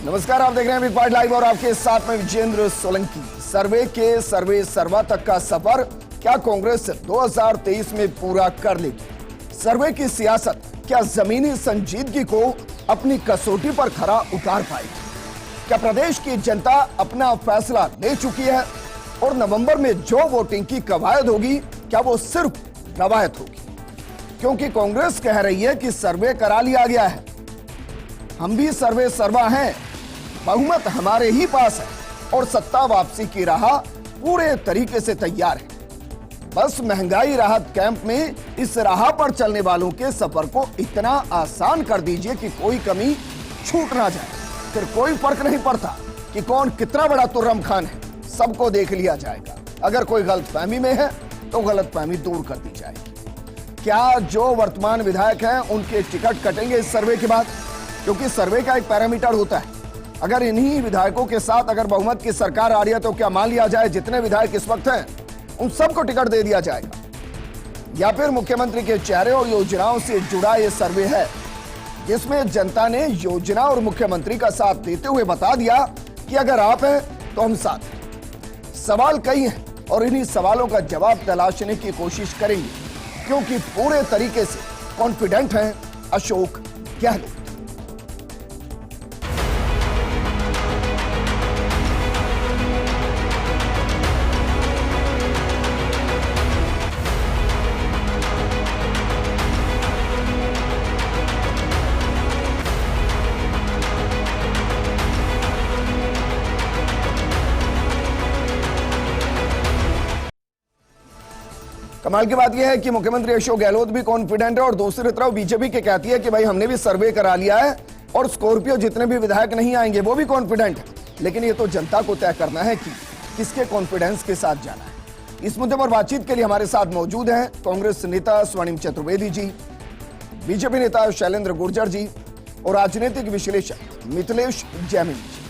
नमस्कार, आप देख रहे हैं बिग पार्ट लाइव और आपके साथ में विजेंद्र सोलंकी। सर्वे के सर्वे सर्वा तक का सफर क्या कांग्रेस 2023 में पूरा कर लेगी? सर्वे की सियासत क्या जमीनी संजीदगी को अपनी कसौटी पर खरा उतार पाएगी? क्या प्रदेश की जनता अपना फैसला ले चुकी है और नवंबर में जो वोटिंग की कवायद होगी क्या वो सिर्फ रवायत होगी? क्योंकि कांग्रेस कह रही है कि सर्वे करा लिया गया है, हम भी सर्वे सर्वा हैं, बहुमत हमारे ही पास है और सत्ता वापसी की राह पूरे तरीके से तैयार है। बस महंगाई राहत कैंप में इस राह पर चलने वालों के सफर को इतना आसान कर दीजिए कि कोई कमी छूट ना जाए। फिर कोई फर्क नहीं पड़ता कि कौन कितना बड़ा तुर्रम खान है, सबको देख लिया जाएगा। अगर कोई गलतफहमी में है तो गलतफहमी दूर कर दी जाएगी। क्या जो वर्तमान विधायक हैं उनके टिकट कटेंगे इस सर्वे के बाद? क्योंकि सर्वे का एक पैरामीटर होता है। अगर इन्हीं विधायकों के साथ अगर बहुमत की सरकार आ रही है तो क्या मान लिया जाए जितने विधायक इस वक्त हैं उन सबको टिकट दे दिया जाएगा, या फिर मुख्यमंत्री के चेहरे और योजनाओं से जुड़ा यह सर्वे है जिसमें जनता ने योजना और मुख्यमंत्री का साथ देते हुए बता दिया कि अगर आप हैं तो हम साथ हैं? सवाल कई हैं और इन्हीं सवालों का जवाब तलाशने की कोशिश करेंगे, क्योंकि पूरे तरीके से कॉन्फिडेंट हैं अशोक गहलोत। कमाल की बात यह है कि मुख्यमंत्री अशोक गहलोत भी कॉन्फिडेंट है और दूसरी तरफ बीजेपी के कहती है कि भाई हमने भी सर्वे करा लिया है और स्कॉर्पियो जितने भी विधायक नहीं आएंगे वो भी कॉन्फिडेंट है। लेकिन ये तो जनता को तय करना है कि किसके कॉन्फिडेंस के साथ जाना है। इस मुद्दे पर बातचीत के लिए हमारे साथ मौजूद हैं कांग्रेस नेता स्वर्णिम चतुर्वेदी जी, बीजेपी नेता शैलेंद्र गुर्जर जी और राजनीतिक विश्लेषक मिथिलेश जैमिनी जी।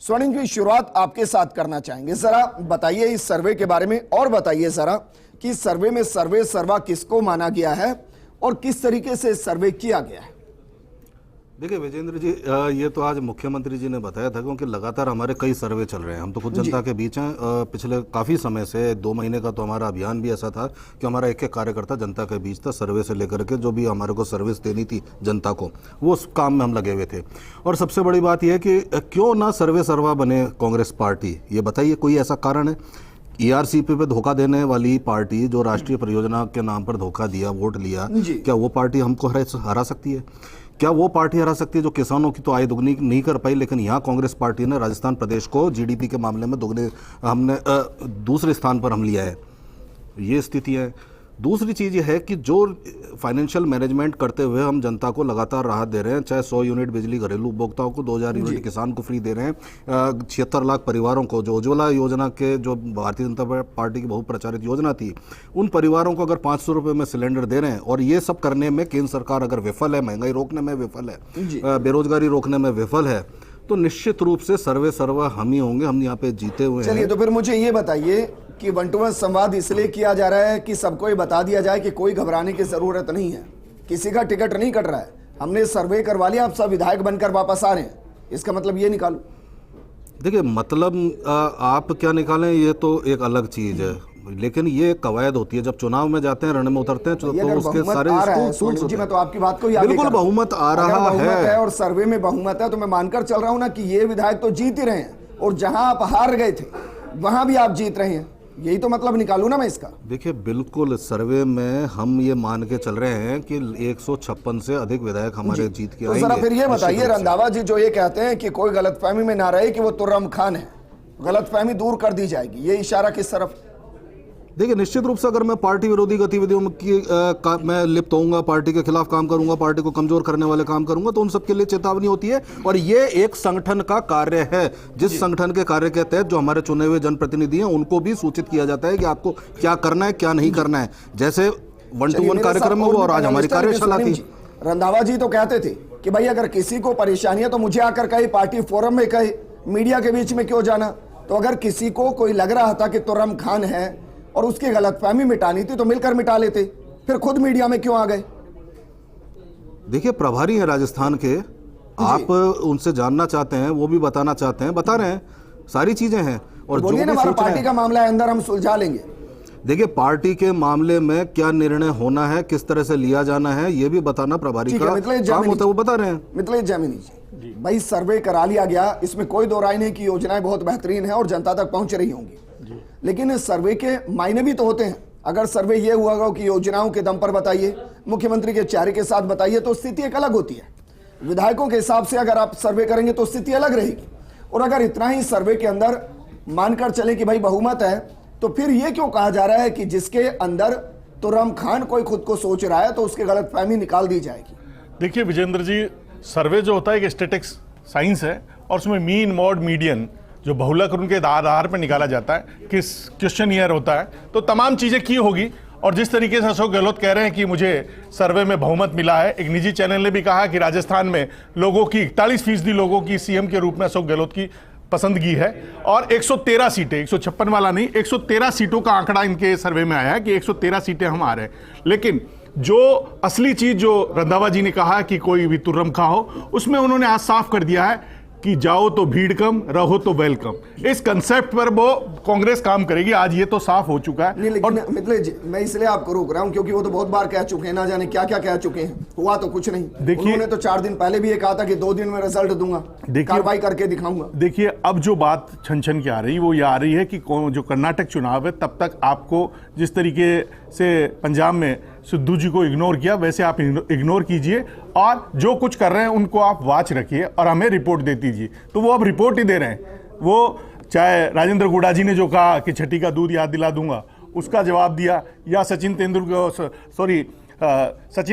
स्वर्णिम जी, शुरुआत आपके साथ करना चाहेंगे, जरा बताइए इस सर्वे के बारे में और बताइए जरा कि सर्वे में सर्वे सर्वा किसको माना गया है और किस तरीके से सर्वे किया गया है। देखिए विजेंद्र जी, ये तो आज मुख्यमंत्री जी ने बताया था, क्योंकि लगातार हमारे कई सर्वे चल रहे हैं। हम तो खुद जनता के बीच हैं। पिछले काफ़ी समय से 2 महीने का तो हमारा अभियान भी ऐसा था कि हमारा एक एक कार्यकर्ता जनता के बीच था। सर्वे से लेकर के जो भी हमारे को सर्विस देनी थी जनता को, वो उस काम में हम लगे हुए थे। और सबसे बड़ी बात यह है कि क्यों ना सर्वे सर्वा बने कांग्रेस पार्टी, ये बताइए कोई ऐसा कारण है? ईआरसीपी पे धोखा देने वाली पार्टी जो राष्ट्रीय परियोजना के नाम पर धोखा दिया, वोट लिया, क्या वो पार्टी हमको हरा सकती है? क्या वो पार्टी हरा सकती है जो किसानों की तो आय दुगनी नहीं कर पाई, लेकिन यहाँ कांग्रेस पार्टी ने राजस्थान प्रदेश को जीडीपी के मामले में दुगने हमने दूसरे स्थान पर हम लिया है। ये स्थिति है। दूसरी चीज़ ये है कि जो फाइनेंशियल मैनेजमेंट करते हुए हम जनता को लगातार राहत दे रहे हैं, चाहे 100 यूनिट बिजली घरेलू उपभोक्ताओं को, 2000 यूनिट किसान को फ्री दे रहे हैं, 76 लाख परिवारों को जो उज्ज्वला योजना के जो भारतीय जनता पार्टी की बहुप्रचारित योजना थी, उन परिवारों को अगर 500 रुपये में सिलेंडर दे रहे हैं, और ये सब करने में केंद्र सरकार अगर विफल है, महंगाई रोकने में विफल है, बेरोजगारी रोकने में विफल है, तो निश्चित रूप से सर्वे सर्वा हम ही होंगे। हम यहाँ पे जीते हुए हैं। चलिए, तो फिर मुझे ये बताइए कि 1 to 1 संवाद इसलिए किया जा रहा है कि सबको ये बता दिया जाए कि कोई घबराने की जरूरत नहीं है, किसी का टिकट नहीं कट रहा है, हमने सर्वे करवा लिया, आप सब विधायक बनकर वापस आ रहे हैं, इसका मतलब ये निकालो? देखिए, मतलब आप क्या निकालें ये तो एक अलग चीज़ है, लेकिन ये कवायद होती है। जब चुनाव में जाते हैं, रण में उतरते हैं, तो उसके सारे जी, मैं तो आपकी बात को बिल्कुल बहुमत आ रहा है और सर्वे में बहुमत है, तो मैं मानकर चल रहा हूं ना कि ये विधायक तो जीत ही रहे हैं, और जहां आप हार गए थे वहां भी आप जीत रहे हैं। यही तो मतलब निकालू ना मैं इसका। देखिए, बिल्कुल सर्वे में हम ये मान के चल रहे हैं कि 156 से अधिक विधायक हमारे जीत के आएंगे। तो जरा फिर ये बताइए रंधावा जी, जो ये कहते हैं कि कोई गलतफहमी में ना रहे कि वो तुर्रम खान है, गलतफहमी दूर कर दी जाएगी, ये इशारा किस तरफ? देखिए, निश्चित रूप से अगर मैं पार्टी विरोधी गतिविधियों की मैं लिप्त होऊंगा, पार्टी के खिलाफ काम करूंगा, पार्टी को कमजोर करने वाले काम करूंगा, तो उन सबके लिए चेतावनी होती है। और ये एक संगठन का कार्य है, जिस संगठन के कार्य के तहत जो हमारे चुने हुए जनप्रतिनिधि हैं उनको भी सूचित किया जाता है कि आपको क्या करना है, क्या नहीं करना है। जैसे 1 to 1 कार्यक्रम हुआ और आज हमारी कार्यशाला थी। रंधावा जी तो कहते थे कि भाई अगर किसी को परेशानी है तो मुझे आकर कहे, पार्टी फोरम में कहे, मीडिया के बीच में क्यों जाना? तो अगर किसी को कोई लग रहा था कि तुर्रम खान है और उसकी गलतफहमी मिटानी थी तो मिलकर मिटा लेते, फिर खुद मीडिया में क्यों आ गए? देखिए, प्रभारी हैं राजस्थान के, आप उनसे जानना चाहते हैं, वो भी बताना चाहते हैं, बता रहे हैं, सारी चीजें हैं। और जो बोलिए ना, भी हमारा सोच रहे पार्टी हैं, का मामला है, अंदर हम सुलझा लेंगे। देखिए पार्टी के मामले में क्या निर्णय होना है, किस तरह से लिया जाना है, ये भी बताना प्रभारी का काम होता है, वो बता रहे हैं। मिथिलेश जामिनी जी, भाई सर्वे करा लिया गया, इसमें कोई दो राय नहीं कि योजनाएं बहुत बेहतरीन है और जनता तक पहुंच रही होंगी, लेकिन इस सर्वे के मायने भी तो होते हैं। अगर सर्वे ये हुआ हो कि योजनाओं के दम पर बताइए, मुख्यमंत्री के चेहरे के साथ बताइए, तो स्थिति एक अलग होती है। विधायकों के हिसाब से अगर आप सर्वे करेंगे तो स्थिति अलग रहेगी। और अगर इतना ही सर्वे के अंदर मानकर चले कि भाई बहुमत है, तो फिर ये क्यों कहा जा रहा है कि जिसके अंदर तुर्रम खान कोई खुद को सोच रहा है तो उसकी गलतफहमी निकाल दी जाएगी? देखिए विजेंद्र जी, सर्वे जो होता है एक स्टैटिस्टिक्स साइंस है और उसमें मीन, मॉड, मीडियन जो बहुलक उनके आधार पर निकाला जाता है, किस क्वेश्चन ईयर होता है, तो तमाम चीज़ें की होगी। और जिस तरीके से अशोक गहलोत कह रहे हैं कि मुझे सर्वे में बहुमत मिला है, एक निजी चैनल ने भी कहा कि राजस्थान में लोगों की 41% लोगों की सीएम के रूप में अशोक गहलोत की पसंदगी है। और 113 सीटें, 156 वाला नहीं, 113 सीटों का आंकड़ा इनके सर्वे में आया है कि 113 सीटें हम आ रहे हैं। लेकिन जो असली चीज जो रंधावा जी ने कहा कि कोई भी तुर्रम खा हो, उसमें उन्होंने आज साफ कर दिया है कि जाओ तो भीड़ कम, रहो तो वेलकम। इस कंसेप्ट पर वो कांग्रेस काम करेगी, आज ये तो साफ हो चुका है। नहीं, लेकिन मिथिलेश जी, मैं इसलिए आपको रोक रहा हूं क्योंकि वो तो बहुत बार कह चुके हैं, ना जाने क्या क्या कह चुके हैं, हुआ तो कुछ नहीं। उन्होंने तो 4 दिन पहले भी ये कहा था कि 2 दिन में रिजल्ट दूंगा, कार्रवाई करके दिखाऊंगा। देखिए अब जो बात छन छन की आ रही, वो ये आ रही है कि जो कर्नाटक चुनाव है, तब तक आपको जिस तरीके से पंजाब में सिद्धू जी को इग्नोर किया, वैसे आप इग्नोर कीजिए और जो कुछ कर रहे हैं उनको आप वाच रखिए और हमें रिपोर्ट दे दीजिए। तो वो अब रिपोर्ट ही दे रहे हैं। वो चाहे राजेंद्र गुड़ा जी ने जो कहा कि छठी का दूध याद दिला दूंगा, उसका जवाब दिया, या सचिन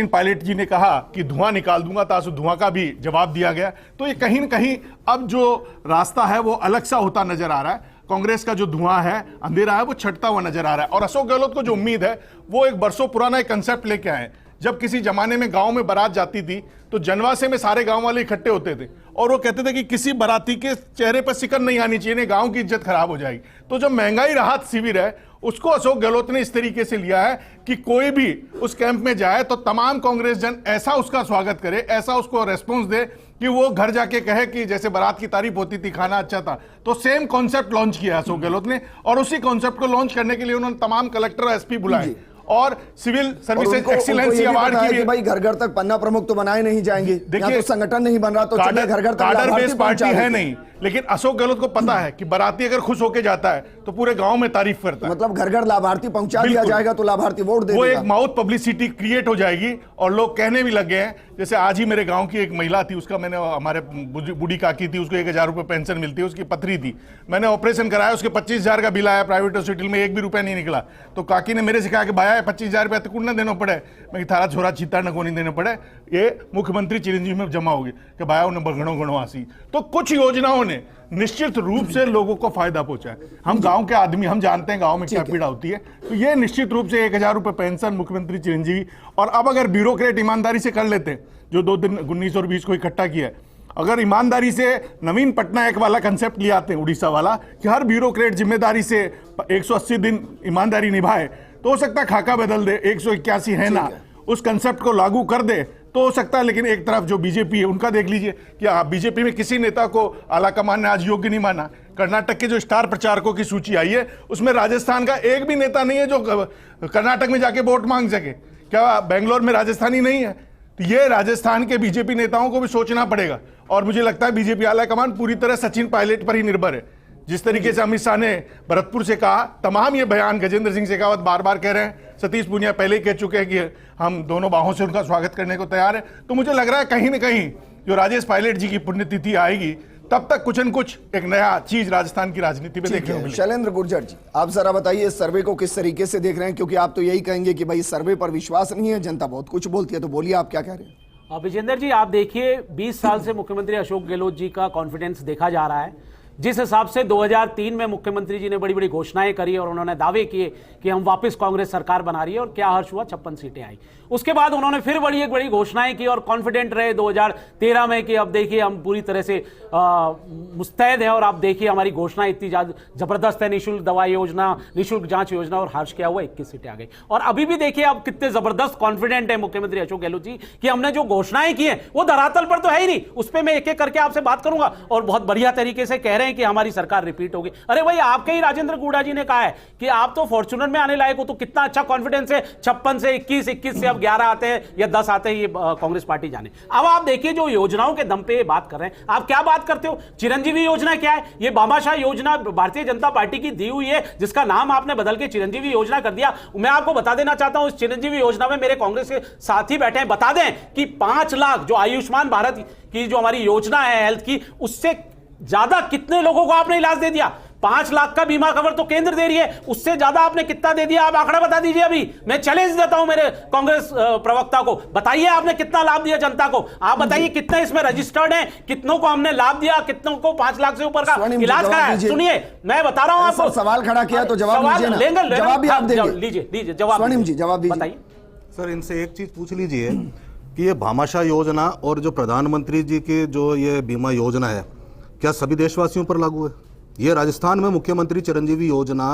पायलट जी ने कहा कि धुआं निकाल दूंगा, तो धुआं का भी जवाब दिया गया। तो ये कहीं न कहीं अब जो रास्ता है वो अलग सा होता नजर आ रहा है। कांग्रेस का जो धुआं है, अंधेरा है, वो छटता हुआ नजर आ रहा है। और अशोक गहलोत को जो उम्मीद है, वो एक बरसों पुराना एक कंसेप्ट लेके आए। जब किसी जमाने में गांव में बारात जाती थी तो जनवासे में सारे गांव वाले इकट्ठे होते थे और वो कहते थे कि किसी बाराती के चेहरे पर सिकन नहीं आनी चाहिए, नहीं गांव की इज्जत खराब हो जाएगी। तो जो महंगाई राहत शिविर है, उसको अशोक गहलोत ने इस तरीके से लिया है कि कोई भी उस कैंप में जाए तो तमाम कांग्रेस जन ऐसा उसका स्वागत करे, ऐसा उसको रेस्पॉन्स दे कि वो घर जाके कहे कि जैसे बारात की तारीफ होती थी, खाना अच्छा था। तो सेम कॉन्सेप्ट लॉन्च किया अशोक गहलोत ने और उसी कॉन्सेप्ट को लॉन्च करने के लिए उन्होंने तमाम कलेक्टर और एसपी बुलाए और सिविल सर्विसेज एक्सीलेंसी अवार्ड की भी। भाई घर घर तक पन्ना प्रमुख तो बनाए नहीं जाएंगे, देखिए तो संगठन नहीं बन रहा, तो घर घर तक काडर बेस्ड पार्टी है नहीं। लेकिन अशोक गहलोत को पता है कि बाराती अगर खुश होके जाता है तो पूरे गांव में तारीफ करता है। मतलब घर घर लाभार्थी पहुंचा दिया जाएगा तो लाभार्थी वोट देगा। वो एक माउथ पब्लिसिटी क्रिएट हो जाएगी और लोग कहने भी लग गए हैं। जैसे आज ही मेरे गांव की एक महिला थी, उसका मैंने, हमारे बूढ़ी काकी थी, उसको 1000 रुपए पेंशन मिलती है, उसकी पथरी थी, मैंने ऑपरेशन कराया, उसके 25,000 का बिल आया, प्राइवेट हॉस्पिटल में 1 भी रुपया नहीं निकला। तो काकी ने मेरे से कहा कि भाई 25,000 रुपया तो न देना पड़े, मैं थारा छोरा चीता न को नहीं देना पड़े, ये मुख्यमंत्री चिरंजीवी में जमा होगी कि भाई उन्हें घणो घणो आसी। तो कुछ योजनाओं ने निश्चित रूप से लोगों को फायदा पहुंचा है। हम गांव के आदमी, हम जानते हैं गांव में क्या पीड़ा होती है। तो ये निश्चित रूप से 1000 रुपए पेंशन, मुख्यमंत्री चिरंजीवी। और अब अगर ब्यूरोक्रेट ईमानदारी से कर लेते, जो 2 दिन 19 और 20 को इकट्ठा किया है, अगर ईमानदारी से नवीन पटनायक वाला कंसेप्ट ले आते हैं, उड़ीसा वाला, कि हर ब्यूरोक्रेट जिम्मेदारी से 180 दिन ईमानदारी निभाए, तो हो सकता है खाका बदल दे, 181 है ना, उस कंसेप्ट को लागू कर दे तो हो सकता है। लेकिन एक तरफ जो बीजेपी है, उनका देख लीजिए कि बीजेपी में किसी नेता को आला कमान ने आज योग्य नहीं माना। कर्नाटक के जो स्टार प्रचारकों की सूची आई है, उसमें राजस्थान का एक भी नेता नहीं है जो कर्नाटक में जाके वोट मांग सके। क्या बेंगलोर में राजस्थानी नहीं है? तो ये राजस्थान के बीजेपी नेताओं को भी सोचना पड़ेगा। और मुझे लगता है बीजेपी आला कमान पूरी तरह सचिन पायलट पर ही निर्भर है। जिस तरीके से अमित शाह ने भरतपुर से कहा, तमाम ये बयान गजेंद्र सिंह शेखावत बार बार कह रहे हैं, सतीश पूनिया पहले ही कह चुके हैं कि हम दोनों बाहों से उनका स्वागत करने को तैयार है। तो मुझे लग रहा है कहीं ना कहीं जो राजेश पायलट जी की पुण्यतिथि आएगी, तब तक कुछ न कुछ एक नया चीज राजस्थान की राजनीति में देखने को मिलेगा। शैलेंद्र गुर्जर जी, आप जरा बताइए इस सर्वे को किस तरीके से देख रहे हैं, क्योंकि आप तो यही कहेंगे कि भाई सर्वे पर विश्वास नहीं है, जनता बहुत कुछ बोलती है। तो बोलिए आप क्या कह रहे हैं। विजेंद्र जी, आप देखिए 20 साल से मुख्यमंत्री अशोक गहलोत जी का कॉन्फिडेंस देखा जा रहा है। जिस हिसाब से 2003 में मुख्यमंत्री जी ने बड़ी बड़ी घोषणाएं करी और उन्होंने दावे किए कि हम वापस कांग्रेस सरकार बना रही है, और क्या हर्ष हुआ, 56 सीटें आई। उसके बाद उन्होंने फिर एक बड़ी घोषणाएं की और कॉन्फिडेंट रहे 2013 में कि अब देखिए हम पूरी तरह से मुस्तैद हैं और आप देखिए हमारी घोषणाएं इतनी जबरदस्त है, निःशुल्क दवा योजना, निःशुल्क जांच योजना, और हर्ष क्या हुआ, 21 सीटें आ गई। और अभी भी देखिए अब कितने जबरदस्त कॉन्फिडेंट है मुख्यमंत्री अशोक गहलोत जी कि हमने जो घोषणाएं की हैं वो धरातल पर तो है ही नहीं। उस पर मैं एक एक करके आपसे बात करूंगा और बहुत बढ़िया तरीके से कह रहे हैं कि हमारी सरकार रिपीट होगी। अरे भाई, आपके ही राजेंद्र गुड़ा जी ने कहा है कि आप तो फॉर्च्यूनर में आने लायक हो, तो कितना अच्छा कॉन्फिडेंस है, 56 से 21 से अब 11 आते हैं या 10 आते हैं, ये कांग्रेस पार्टी जाने। अब आप देखिए जो योजनाओं के दम पे बात कर रहे हैं, आप क्या बात करते हो? चिरंजीवी योजना क्या है? ये भामाशाह योजना भारतीय जनता पार्टी की दी हुई है, जिसका नाम आपने बदल के चिरंजीवी योजना कर दिया। मैं आपको बता देना चाहता हूं, इस चिरंजीवी योजना में मेरे कांग्रेस के साथी बैठे हैं, बता दें कि 5 लाख जो आयुष्मान भारत की जो हमारी योजना है हेल्थ की, उससे ज्यादा कितने लोगों को आपने इलाज दे दिया? 5 लाख का बीमा कवर तो केंद्र दे रही है, उससे ज्यादा आपने कितना दे दिया? आप आंकड़ा बता दीजिए। अभी मैं चैलेंज देता हूं मेरे कांग्रेस प्रवक्ता को, बताइए आपने कितना लाभ दिया जनता को? आप बताइए कितने इसमें रजिस्टर्ड हैं, कितनों को हमने लाभ दिया, कितनों को 5 लाख से ऊपर का इलाज कराया? सुनिए, मैं बता रहा हूं आपको। सवाल खड़ा किया तो जवाब लीजिए ना। जवाब भी आप देंगे? लीजिए जवाब। स्वर्णिम जी जवाब दीजिए। बताइए सर, इनसे एक चीज पूछ लीजिए कि ये भामाशाह योजना और जो प्रधानमंत्री जी की जो ये बीमा योजना है, क्या सभी देशवासियों पर लागू है? ये राजस्थान में मुख्यमंत्री चिरंजीवी योजना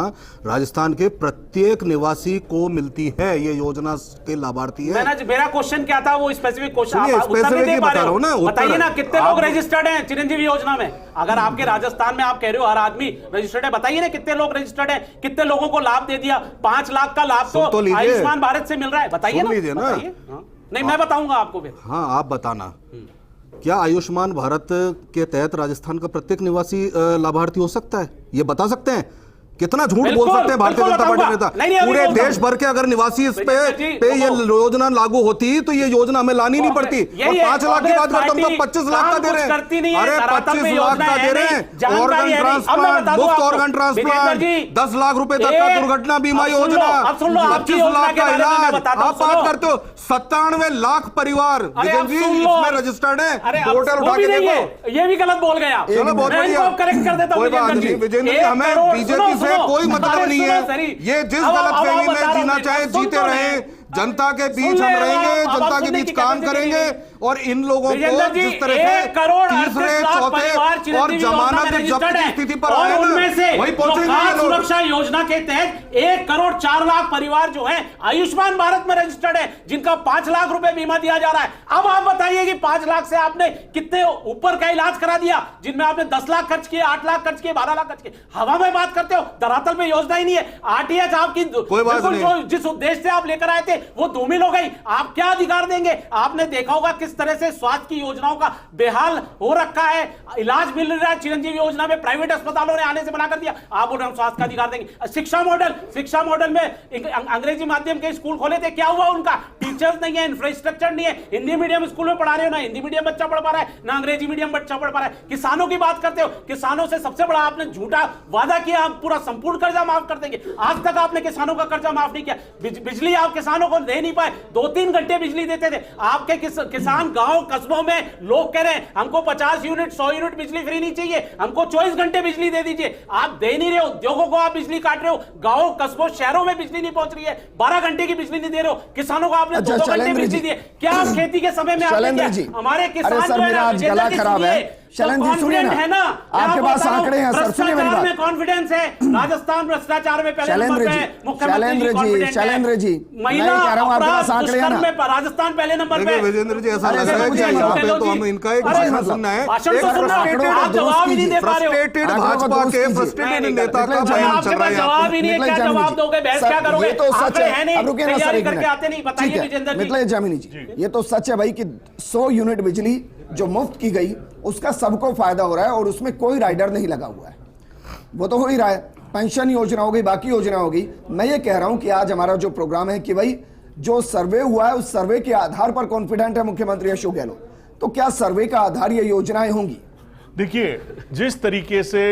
राजस्थान के प्रत्येक निवासी को मिलती है। ये योजना के लाभार्थी है। मेरा क्वेश्चन क्या था, वो स्पेसिफिक क्वेश्चन आप उत्तर नहीं दे पा रहे हो। बताइए ना कितने लोग रजिस्टर्ड हैं चिरंजीवी योजना में? अगर आपके राजस्थान में आप कह रहे हो हर आदमी रजिस्टर्ड है, बताइए ना कितने लोग रजिस्टर्ड हैं, कितने लोगों को लाभ दे दिया? 5 लाख का लाभ तो आयुष्मान भारत से मिल रहा है, बताइए ना। नहीं, मैं बताऊंगा आपको फिर। हाँ, आप बताना, क्या आयुष्मान भारत के तहत राजस्थान का प्रत्येक निवासी लाभार्थी हो सकता है? ये बता सकते हैं? कितना झूठ बोल सकते हैं भारतीय जनता पार्टी नेता? पूरे देश भर के अगर निवासी इस पे ये योजना लागू होती तो ये योजना हमें लानी नहीं पड़ती। और 5 लाख की बात करते हम तो 25 लाख का दे रहे हैं। अरे 25 लाख का दे रहे हैं। ऑर्गन ट्रांसप्लांट, मुफ्त ऑर्गन ट्रांसप्लांट, 10 लाख रुपए तक का दुर्घटना बीमा योजना, 25 लाख का इलाज। आप बात करते हो 97 लाख परिवार जी इसमें रजिस्टर्ड है। टोटल उठा के देखो। ये भी गलत बोल गए आप। चलो, बहुत बढ़िया, करेक्ट कर देता हूं विजेंद्र जी। हमें बीजेपी से कोई मतलब नहीं है। ये जिस गलतफहमी में जीना चाहे जीते रहे, जनता के बीच हम रहेंगे, जनता के बीच काम करेंगे और इन लोगों को जिस तरह से तीसरे, चौथे और जमानत जब्त की स्थिति पर आए वही पहुंचेंगे। सुरक्षा योजना के तहत 1 करोड़ 4 लाख परिवार जो है आयुष्मान भारत में रजिस्टर्ड है, जिनका 5 लाख रुपए बीमा दिया जा रहा है। अब आप बताइए कि 5 लाख से आपने कितने ऊपर का इलाज करा दिया, जिनमें आपने 10 लाख खर्च किए, 8 लाख खर्च किए, 12 लाख खर्च किए। हवा में बात करते हो, धरातल में योजना ही नहीं है। आरटीएच आपकी जिस उद्देश्य से आप लेकर आए थे वो धूमिल हो गई। आप क्या अधिकार देंगे? आपने देखा होगा किस तरह से स्वास्थ्य की योजनाओं का बेहाल हो रखा है। इलाज मिल रहा है चिरंजीवी योजना में, प्राइवेट अस्पतालों ने आने से मना कर दिया। आप बोल रहे हैं स्वास्थ्य का अधिकार देंगे। शिक्षा मॉडल में अंग्रेजी माध्यम के स्कूल खोले थे, क्या हुआ उनका? टीचर्स नहीं है, इंफ्रास्ट्रक्चर नहीं है। हिंदी मीडियम स्कूल में पढ़ा रहे हो ना, हिंदी मीडियम बच्चा पढ़ पा रहा है ना अंग्रेजी मीडियम बच्चा पढ़ पा रहा है। किसानों की बात करते हो, किसानों से सबसे बड़ा आपने झूठा वादा किया, हम पूरा संपूर्ण कर्जा माफ कर देंगे। आज तक आपने किसानों का कर्जा माफ नहीं किया। बिजली आप किसानों को दे नहीं पाए, 2-3 घंटे बिजली देते थे। आपके किसान गांव कस्बों में लोग कह रहे हैं हमको 50 यूनिट 100 यूनिट बिजली फ्री नहीं चाहिए, हमको 24 घंटे बिजली दे दीजिए। आप दे नहीं रहे हो, उद्योगों को आप बिजली काट रहे हो, गांव कस्बों शहरों में बिजली नहीं पहुंच रही है, 12 घंटे की बिजली नहीं दे रहे हो। किसानों को आपने 2 घंटे बिजली दी है। क्या आप खेती के समय में हमारे किसान जो है शैलेंद्र जी सुनिए ना, आपके पास आंकड़े हैं सर, सुनिए मेरी बात। कॉन्फिडेंस है राजस्थान भ्रष्टाचार में पहले नंबर पे है। शैलेंद्र जी मैं कह रहा हूं आपके पास आंकड़े हैं ना, राजस्थान पहले नंबर पे। विजेंद्र जी ऐसा लग रहा है कि यहाँ पे तो हम इनका एक भाषण सुनना है। आप जवाब ही नहीं दे पा रहे हो। फ्रस्ट्रेटेड भाजपा के फ्रस्ट्रेटेड नेता का बयान चल रहा है। जवाब ही नहीं है, क्या जवाब दोगे? बहस क्या करोगे? तो सच है, अब रुकिए ना सर, करके आते नहीं, बताइए विजेंद्र जी। मतलब जामिनी जी, ये तो सच है भाई कि 100 यूनिट बिजली जो मुफ्त की गई उसका सबको फायदा हो रहा है और उसमें कोई राइडर नहीं लगा हुआ है। वो तो हो ही रहा है, पेंशन योजना हो गई, बाकी योजना हो गई। मैं ये कह रहा हूं कि आज हमारा जो प्रोग्राम है कि भाई जो सर्वे हुआ है उस सर्वे के आधार पर कॉन्फिडेंट है मुख्यमंत्री अशोक गहलोत, तो क्या सर्वे का आधार ये योजनाएं होंगी? देखिए, जिस तरीके से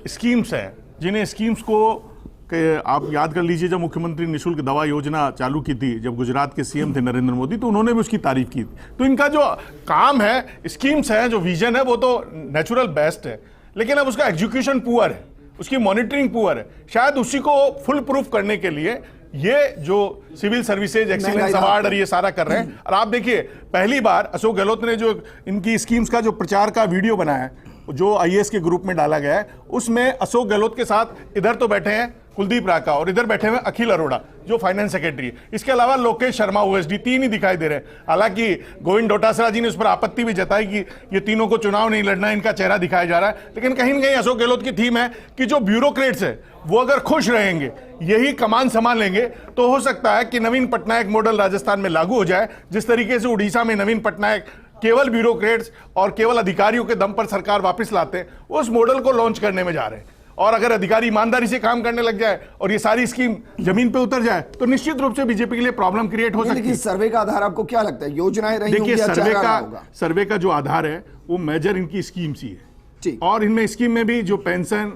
स्कीम्स हैं, जिन्हें स्कीम्स को आप याद कर लीजिए, जब मुख्यमंत्री निःशुल्क दवा योजना चालू की थी, जब गुजरात के सीएम थे नरेंद्र मोदी, तो उन्होंने भी उसकी तारीफ की थी। तो इनका जो काम है, स्कीम्स है, जो विजन है, वो तो नेचुरल बेस्ट है, लेकिन अब उसका एग्जीक्यूशन पुअर है, उसकी मॉनिटरिंग पुअर है। शायद उसी को फुल प्रूफ करने के लिए ये जो सिविल सर्विसेज एक्सीलेंस अवार्ड और ये सारा कर रहे हैं। और आप देखिए पहली बार अशोक गहलोत ने जो इनकी स्कीम्स का जो प्रचार का वीडियो बनाया है, जो आईएएस के ग्रुप में डाला गया है, उसमें अशोक गहलोत के साथ इधर तो बैठे हैं कुलदीप राका और इधर बैठे हुए अखिल अरोड़ा जो फाइनेंस सेक्रेटरी है। इसके अलावा लोकेश शर्मा ओएसडी, तीन ही दिखाई दे रहे हैं। हालांकि गोविंद डोटासरा जी ने उस पर आपत्ति भी जताई कि ये तीनों को चुनाव नहीं लड़ना, इनका चेहरा दिखाया जा रहा है। लेकिन कहीं ना कहीं अशोक गहलोत की थीम है कि जो ब्यूरोक्रेट्स है वो अगर खुश रहेंगे, यही कमान संभाल लेंगे, तो हो सकता है कि नवीन पटनायक मॉडल राजस्थान में लागू हो जाए। जिस तरीके से उड़ीसा में नवीन पटनायक केवल ब्यूरोक्रेट्स और केवल अधिकारियों के दम पर सरकार वापस लाते हैं, उस मॉडल को लॉन्च करने में जा रहे हैं। और अगर अधिकारी ईमानदारी से काम करने लग जाए और ये सारी स्कीम जमीन पे उतर जाए तो निश्चित रूप से बीजेपी के लिए प्रॉब्लम क्रिएट हो सकती है। सर्वे का आधार आपको क्या लगता है? योजनाएं रही देखिए, होंगी, सर्वे का जो आधार है वो मेजर इनकी स्कीम्स ही है। और इनमें स्कीम में भी जो पेंशन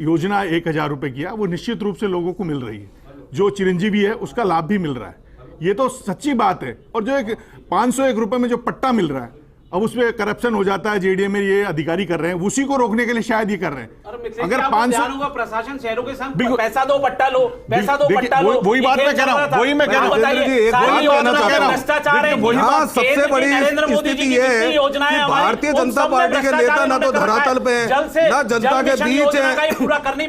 योजना 1000 रुपए किया वो निश्चित रूप से लोगों को मिल रही है। जो चिरंजीवी है उसका लाभ भी मिल रहा है, ये तो सच्ची बात है। और जो एक 501 रुपए में जो पट्टा मिल रहा है, अब उसमें करप्शन हो जाता है, जेडीए में ये अधिकारी कर रहे हैं, उसी को रोकने के लिए शायद ये कर रहे हैं। अगर 500 प्रशासन शहरों के संग पैसा दो पट्टा लो, पैसा दो पट्टा लो, वही बात मैं कह रहा हूं, वही मैं कह रहा हूं। सबसे बड़ी स्थिति ये है कि भारतीय जनता पार्टी के नेता ना तो धरातल पे ना जनता के बीच है।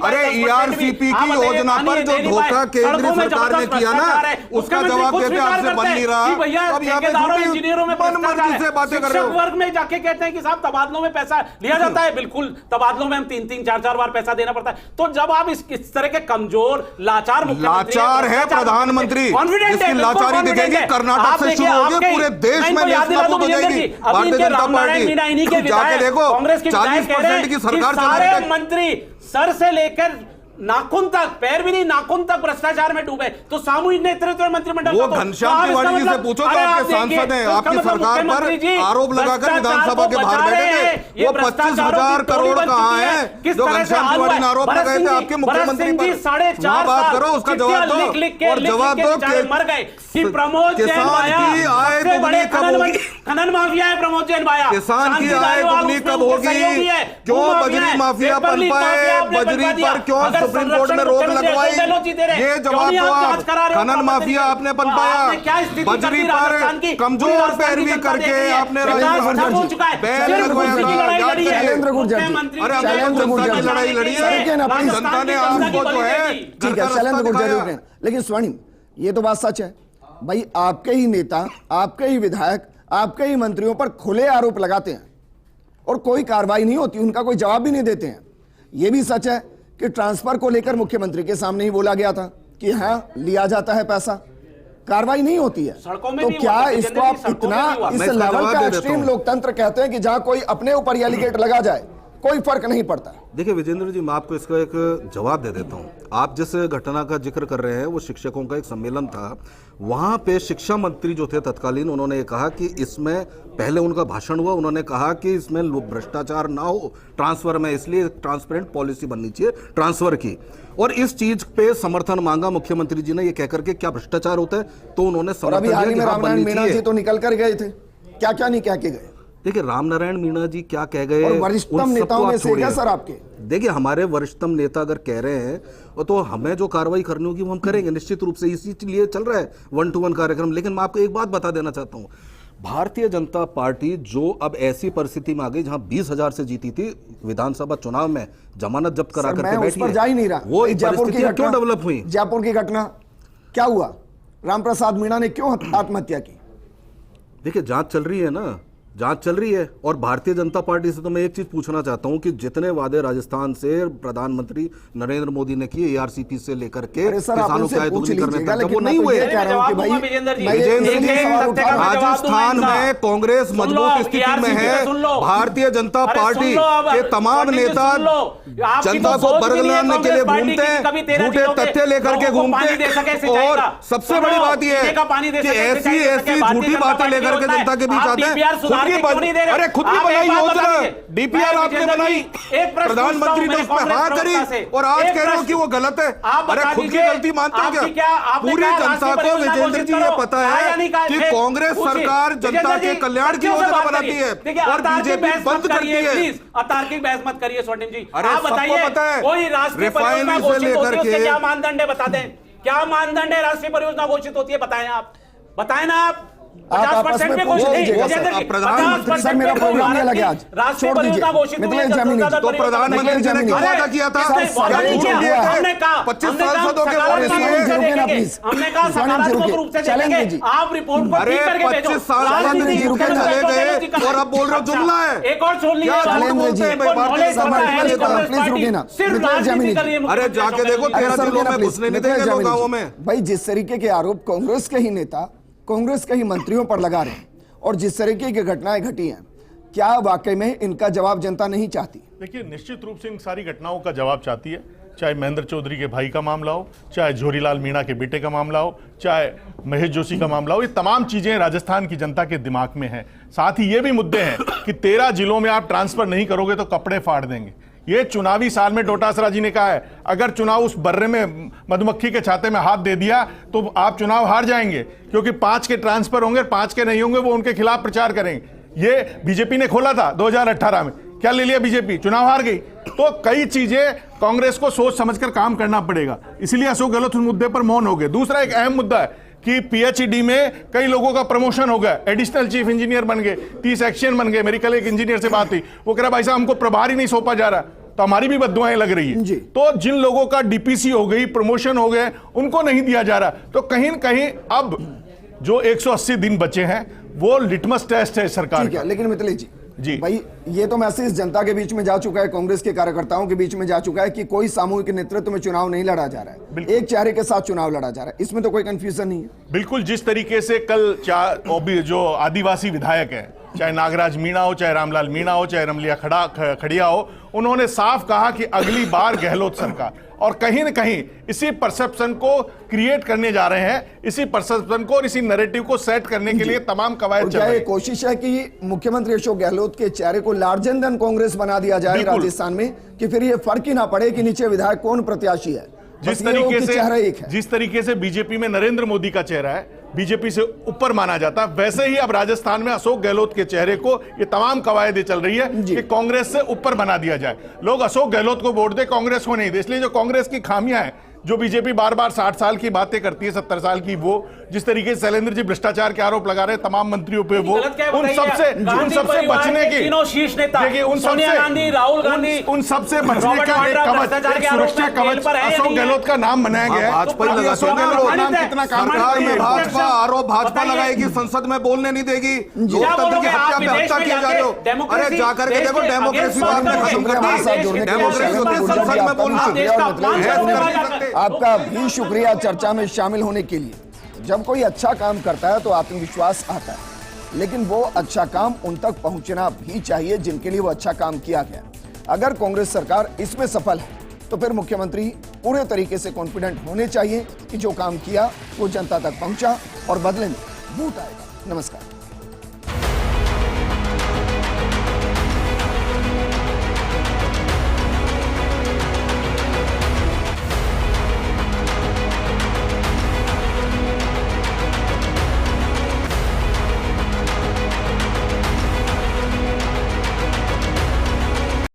अरे ईआरसीपी की योजना पर जो धोखा केंद्र सरकार ने किया ना, उसका जवाब देते आपसे बन नहीं रहा। अब यहाँ पे मनमर्जी से बातें कर रहे हो। वर्ग में जाके कहते हैं कि साहब तबादलों में पैसा लिया जाता है। बिल्कुल, तबादलों में हम 3-3, 4-4 बार पैसा देना पड़ता है। तो जब आप इस तरह के कमजोर लाचार है प्रधानमंत्री, इसकी लाचारी दिखेगी। कर्नाटक से शुरू होगी, पूरे देश में नाबूद हो जाएगी भारतीय जनता पार्टी। जाके देखो, कांग्रेस की 40% की सरकार चल रही है। मंत्री सर से लेकर नाखून तक, पैर भी नहीं नाखून तक भ्रष्टाचार में डूबे। तो सामूहिक नेतृत्व मंत्रिमंडल वो घनश्याम तिवारी जी से पूछो तो आपके सांसद हैं, आपकी सरकार पर आरोप लगाकर विधानसभा के बाहर बैठे थे। वो 25,000 करोड़ कहाँ है जो घनश्याम तिवारी ने आरोप लगाए थे आपके मुख्यमंत्री पर? 4.5 बात करो, उसका जवाब दो और जवाब दो। मर गए कि प्रमोद जैन भाया सबसे बड़े खनन माफिया है। प्रमोद जैन भाया, किसान की आय दुगनी कब होगी? क्यों बजरी माफिया पनपा है? बजरी पर क्यों सुप्रीम कोर्ट में रोक लगवाई? ये जवाब दो आप। खनन माफिया आपने पनपाया, बजरी पर कमजोर पैरवी करके आपने लड़ाई लड़ी है। जनता ने आपको जो है, ठीक है शैलेंद्र गुर्जर। लेकिन स्वर्णिम, ये तो बात सच है भाई, आपके ही नेता, आपके ही विधायक, आपके ही मंत्रियों पर खुले आरोप लगाते हैं और कोई कार्रवाई नहीं होती, उनका कोई जवाब भी नहीं देते हैं। यह भी सच है कि ट्रांसफर को लेकर मुख्यमंत्री के सामने ही बोला गया था कि हाँ लिया जाता है पैसा, कार्रवाई नहीं होती है। तो क्या इसको आप इतना इस लेवल का एक्सट्रीम लोकतंत्र कहते हैं कि जहां कोई अपने ऊपर एलिगेट लगा जाए कोई फर्क नहीं पड़ता? देखिए विजेंद्र जी, मैं आपको इसका एक जवाब दे देता हूं। आप जिस घटना का जिक्र कर रहे हैं वो शिक्षकों का एक सम्मेलन था, वहां पे शिक्षा मंत्री जो थे तत्कालीन, उन्होंने कहा कि इसमें पहले उनका भाषण हुआ, उन्होंने कहा कि इसमें भ्रष्टाचार ना हो ट्रांसफर में, इसलिए ट्रांसपेरेंट पॉलिसी बननी चाहिए ट्रांसफर की। और इस चीज पे समर्थन मांगा मुख्यमंत्री जी ने, ये कहकर के क्या भ्रष्टाचार होता है, तो उन्होंने समर्थन दिया। रामनारायण मीणा जी तो निकल कर गए थे, क्या क्या नहीं कह के गए? देखिए रामनारायण मीणा जी क्या कह गए, वरिष्ठतम नेताओं में से क्या सर आपके? देखिए हमारे वरिष्ठतम नेता अगर कह रहे हैं तो हमें जो कार्रवाई करनी होगी वो हम करेंगे निश्चित रूप से, इसीलिए चल रहा है 1-to-1 कार्यक्रम। लेकिन मैं आपको एक बात बता देना चाहता हूं, भारतीय जनता पार्टी जो अब ऐसी परिस्थिति में आ गई जहां 20,000 से जीती थी विधानसभा चुनाव में, जमानत जब्त करा करके बैठी है, जा ही नहीं रहा। वो परिस्थितियां क्यों डेवलप हुई? जयपुर की घटना क्या हुआ? रामप्रसाद मीणा ने क्यों आत्महत्या की? देखिए जांच चल रही है ना, जांच चल रही है। और भारतीय जनता पार्टी से तो मैं एक चीज पूछना चाहता हूं कि जितने वादे राजस्थान से प्रधानमि नरेंद्र मोदी ने किए ARCP से लेकर के किसानों की आय दोगुनी करने तक, वो नहीं हुए। राजस्थान में कांग्रेस मजबूत स्थिति में है, भारतीय जनता पार्टी के तमाम नेता जनता को बरगलाने के लिए घूमते हैं, झूठे तथ्य लेकर के घूमते हैं। और सबसे बड़ी बात यह है कि ऐसी झूठी बातें लेकर के जनता के बीच आते हैं। अरे खुद भी बनाई योजना, DPR आपने बनाई, प्रधानमंत्री ने उस पर हाँ करी और आज कह रहे हो कि वो गलत है। अरे खुद की गलती मानते हैं क्या? पूरी जनता को विजेंद्र जी ये पता है कि कांग्रेस सरकार जनता के कल्याण की योजना बनाती है और बीजेपी बंद करती है। अतार्किक बहस मत करिए स्वर्णिम जी। अरे आप बताइए, कोई राष्ट्रीय परियोजना घोषित होती है, उसके क्या मानदंड है बता दें? क्या मानदंड है राष्ट्रीय परियोजना घोषित होती है? बताएं आप, बताएं ना आप। आप आपस में पूछ लीजिएगा सर। प्रधानमंत्री सर मेरा प्रोग्राम नहीं लगे आज, राष्ट्रीय छोड़ दीजिए। परियोजना घोषित हुई है, तो प्रधानमंत्री जी ने क्या वादा किया था? हमने कहा 25 सांसदों के वोट दिए। हमने कहा सकारात्मक रूप से देखेंगे, आप रिपोर्ट को ठीक करके भेजो। 25 सांसद चले गए और अब बोल रहे हो जुमला है। एक और सुन लीजिए, अरे जाके देखो 13 जिलों में घुसने नहीं देंगे लोग गाँवों में। भाई जिस तरीके के आरोप कांग्रेस के ही नेता कांग्रेस के ही मंत्रियों पर लगा रहे हैं और जिस तरीके की घटनाएं घटी हैं, क्या वाकई में इनका जवाब जनता नहीं चाहती? देखिए, निश्चित रूप से इन सारी घटनाओं का जवाब चाहती है, चाहे महेंद्र चौधरी के भाई का मामला हो, चाहे झोरीलाल मीणा के बेटे का मामला हो, चाहे महेश जोशी का मामला हो। ये तमाम चीजें राजस्थान की जनता के दिमाग में हैं। साथ ही ये भी मुद्दे हैं कि 13 जिलों में आप ट्रांसफर नहीं करोगे तो कपड़े फाड़ देंगे। ये चुनावी साल में डोटासरा जी ने कहा है, अगर चुनाव उस बर्रे में मधुमक्खी के छाते में हाथ दे दिया तो आप चुनाव हार जाएंगे, क्योंकि 5 के ट्रांसफर होंगे, 5 के नहीं होंगे, वो उनके खिलाफ प्रचार करेंगे। ये बीजेपी ने खोला था 2018 में, क्या ले लिया बीजेपी? चुनाव हार गई। तो कई चीजें कांग्रेस को सोच समझकर काम करना पड़ेगा, इसलिए अशोक गहलोत उस मुद्दे पर मौन हो गए। दूसरा एक अहम मुद्दा है कि पीएचडी में कई लोगों का प्रमोशन हो गया, एडिशनल चीफ इंजीनियर बन गए, 30 एक्शन बन गए। मेरी कल एक इंजीनियर से बात हुई, वो कह रहा भाई साहब हमको प्रभारी नहीं सौंपा जा रहा, तो हमारी भी बद्दुआएं लग रही है। तो जिन लोगों का डीपीसी हो गई, प्रमोशन हो गए, उनको नहीं दिया जा रहा। तो कहीं न कहीं अब जो 180 दिन बचे हैं वो लिटमस टेस्ट है सरकार का। लेकिन मिथिलेश जी भाई, ये तो मैसेज जनता के बीच में जा चुका है, कांग्रेस के कार्यकर्ताओं के बीच में जा चुका है कि कोई सामूहिक नेतृत्व में चुनाव नहीं लड़ा जा रहा है, एक चेहरे के साथ चुनाव लड़ा जा रहा है। इसमें तो कोई कंफ्यूजन नहीं है। बिल्कुल, जिस तरीके से कल जो आदिवासी विधायक है, चाहे नागराज मीणा हो, चाहे रामलाल मीणा हो, चाहे रमलिया खड़िया हो, उन्होंने साफ कहा कि अगली बार गहलोत सरकार, और कहीं न कहीं इसी परसेप्शन को क्रिएट करने जा रहे हैं, इसी परसेप्शन को और इसी नैरेटिव को सेट करने के लिए तमाम कवायद चल रही है। कोशिश है कि मुख्यमंत्री अशोक गहलोत के चेहरे को लार्जर देन कांग्रेस बना दिया जाए राजस्थान में, कि फिर ये फर्क ही ना पड़े कि नीचे विधायक कौन प्रत्याशी है। जिस तरीके से बीजेपी में नरेंद्र मोदी का चेहरा है, बीजेपी से ऊपर माना जाता, वैसे ही अब राजस्थान में अशोक गहलोत के चेहरे को ये तमाम कवायदें चल रही है कि कांग्रेस से ऊपर बना दिया जाए। लोग अशोक गहलोत को वोट दे, कांग्रेस को नहीं दे। इसलिए जो कांग्रेस की खामियां हैं, जो बीजेपी बार बार 60 साल की बातें करती है, 70 साल की, वो जिस तरीके से शैलेंद्र जी भ्रष्टाचार के आरोप लगा रहे तमाम मंत्रियों पे, वो उन सबसे बचने की, देखिए उन सबसे राहुल गांधी, उन सबसे बचने का एक कवच, एक सुरक्षा कवच अशोक गहलोत का नाम बनाया गया है। भाजपा कितना काम भाजपा आरोप भाजपा लगाएगी, संसद में बोलने नहीं देगी, लोकतंत्र की हत्या पे हत्या किया जा रहे हो। अरे जाकर के देखो, डेमोक्रेसी खत्म कर दी, डेमोक्रेसी होती है संसद में बोलना। आपका भी शुक्रिया चर्चा में शामिल होने के लिए। जब कोई अच्छा काम करता है तो आत्मविश्वास आता है, लेकिन वो अच्छा काम उन तक पहुंचना भी चाहिए जिनके लिए वो अच्छा काम किया गया। अगर कांग्रेस सरकार इसमें सफल है तो फिर मुख्यमंत्री पूरे तरीके से कॉन्फिडेंट होने चाहिए कि जो काम किया वो जनता तक पहुंचा और बदले में वोट आएगा। नमस्कार।